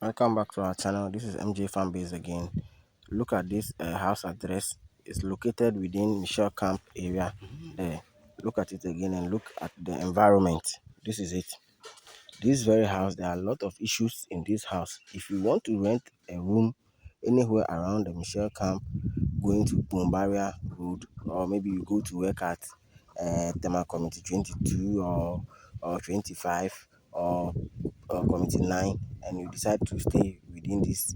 Welcome back to our channel. This is MJ Farm Base again. Look at this house address. It's located within Michelle Camp area. There. Look at it again and look at the environment. This is it. This very house, there are a lot of issues in this house. If you want to rent a room anywhere around the Michelle Camp, going to Bombaria Road, or maybe you go to work at Tema Committee 22 or 25 or Committee 9, and you decide to stay within this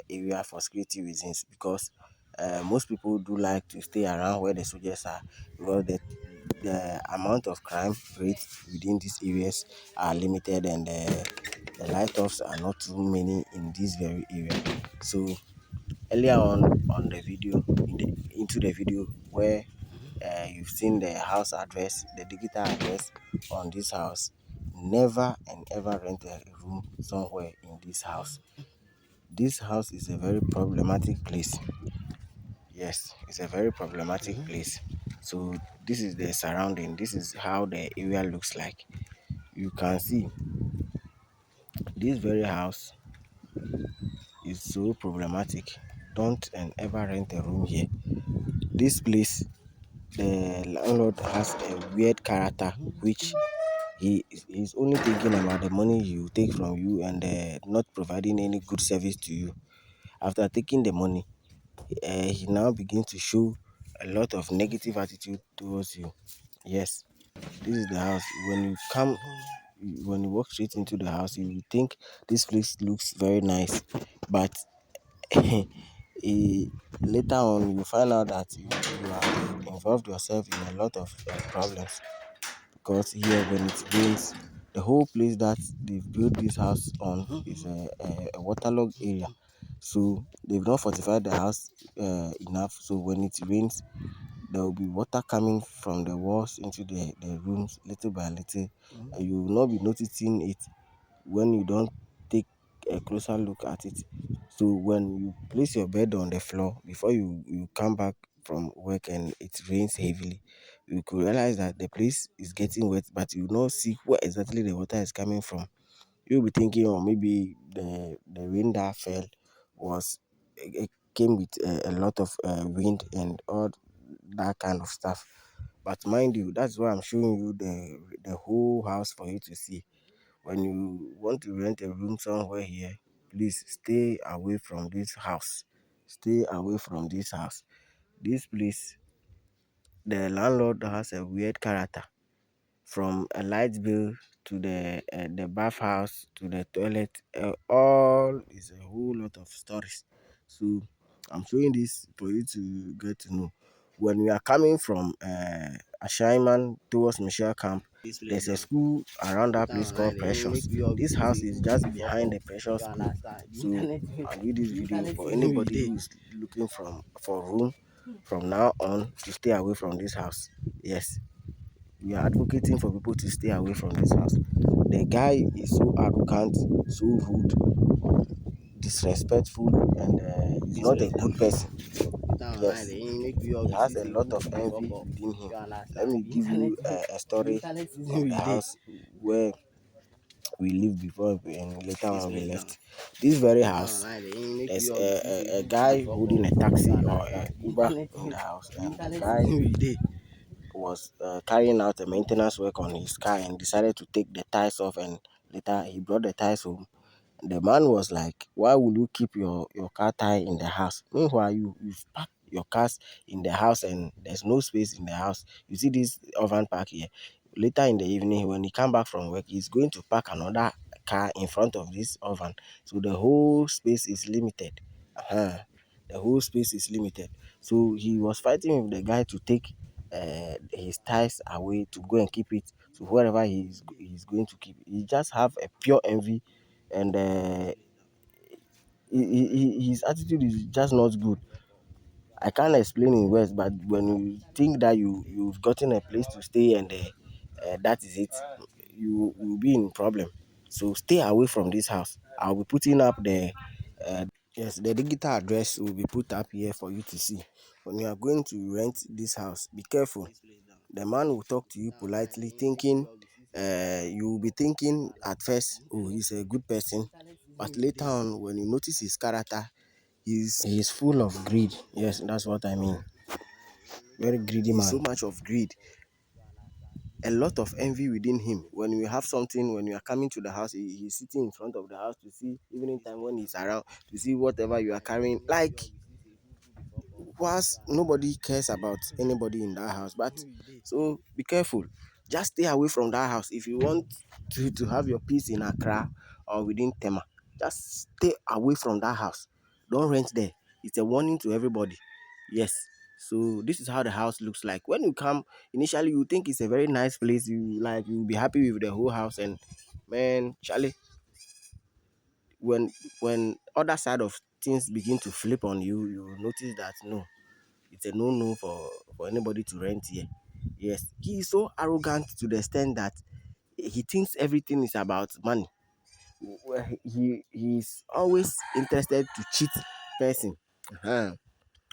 area for security reasons, because most people do like to stay around where the soldiers are, because the amount of crime rates within these areas are limited, and the light-offs are not too many in this very area. So earlier on the video, into the video where you've seen the house address, the digital address on this house, never and ever rent a room somewhere in this house. This house is a very problematic place. Yes, it's a very problematic place. So this is the surrounding. This is how the area looks like. You can see this very house is so problematic. Don't and ever rent a room here. This place, the landlord has a weird character, which he is only thinking about the money he will take from you, and not providing any good service to you. After taking the money, he now begins to show a lot of negative attitude towards you. Yes, this is the house. When you walk straight into the house, you will think this place looks very nice, but later on you find out that you have involved yourself in a lot of problems, because here when it rains, the whole place that they've built this house on is a waterlogged area. So they've not fortified the house enough. So when it rains, there will be water coming from the walls into the rooms little by little, and you will not be noticing it when you don't take a closer look at it. So when you place your bed on the floor before you come back from work and it rains heavily, you could realize that the place is getting wet, but you will not see where exactly the water is coming from. You'll be thinking, oh, maybe the rain that fell was it came with a lot of wind and all that kind of stuff. But mind you, that's why I'm showing you the whole house for you to see. When you want to rent a room somewhere here, please stay away from this house. Stay away from this house. This place, the landlord has a weird character. From a light bill to the bathhouse to the toilet, all is a whole lot of stories. So I'm showing this for you to get to know. When we are coming from Ashaiman towards Michelle Camp, there's a school around that place called Precious. This house is just behind the Precious school. So I'll do this video for anybody who is looking for room from now on to stay away from this house. Yes, we are advocating for people to stay away from this house. The guy is so arrogant, so rude, disrespectful, and he's not a good person. Yes, he has a lot of envy within him. Let me give you a story of the house where we lived before and later on we left. This very house, there's a guy holding a taxi or a Uber in the house, and the guy was carrying out a maintenance work on his car and decided to take the tires off, and later he brought the tires home. The man was like, why will you keep your car tire in the house? Meanwhile, you've parked your cars in the house and there's no space in the house. You see this oven park here. Later in the evening, when he come back from work, he's going to park another car in front of this oven. So the whole space is limited. The whole space is limited. So he was fighting with the guy to take his tires away to go and keep it to wherever he's going to keep it. He just have a pure envy, and his attitude is just not good. I can't explain in words, but when you think that you've gotten a place to stay and that is it, you will be in problem. So stay away from this house. I'll be putting up yes, the digital address will be put up here for you to see. When you are going to rent this house, be careful. The man will talk to you politely, thinking you will be thinking at first, oh, he's a good person, but later on, when you notice his character, he's full of greed. Yes, that's what I mean. Very greedy man. So much of greed, a lot of envy within him. When you have something, when you are coming to the house, he's sitting in front of the house to see, evening time when he's around, to see whatever you are carrying. Like, whilst nobody cares about anybody in that house. But so be careful. Just stay away from that house. If you want to have your peace in Accra or within Tema, just stay away from that house. Don't rent there. It's a warning to everybody. Yes. So this is how the house looks like. When you come, initially you think it's a very nice place. You'll be happy with the whole house, and man, Charlie, when other side of things begin to flip on you, you will notice that no, it's a no-no for anybody to rent here. Yes, he is so arrogant to the extent that he thinks everything is about money. Well, he's always interested to cheat person. Uh-huh.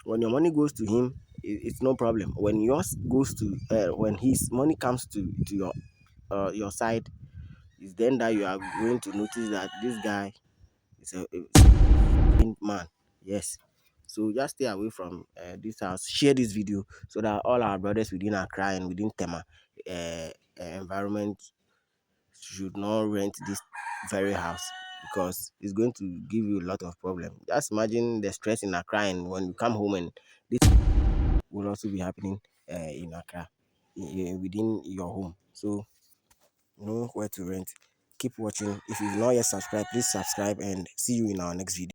When your money goes to him, it's no problem. When yours goes to when his money comes to your side, it's then that you are going to notice that this guy is a man. Yes. So just stay away from this house. Share this video so that all our brothers within Accra and within Tema environment should not rent this very house, because it's going to give you a lot of problem. Just imagine the stress in Accra, and when you come home and this will also be happening in Accra, within your home. So know where to rent. Keep watching. If you've not yet subscribed, please subscribe, and see you in our next video.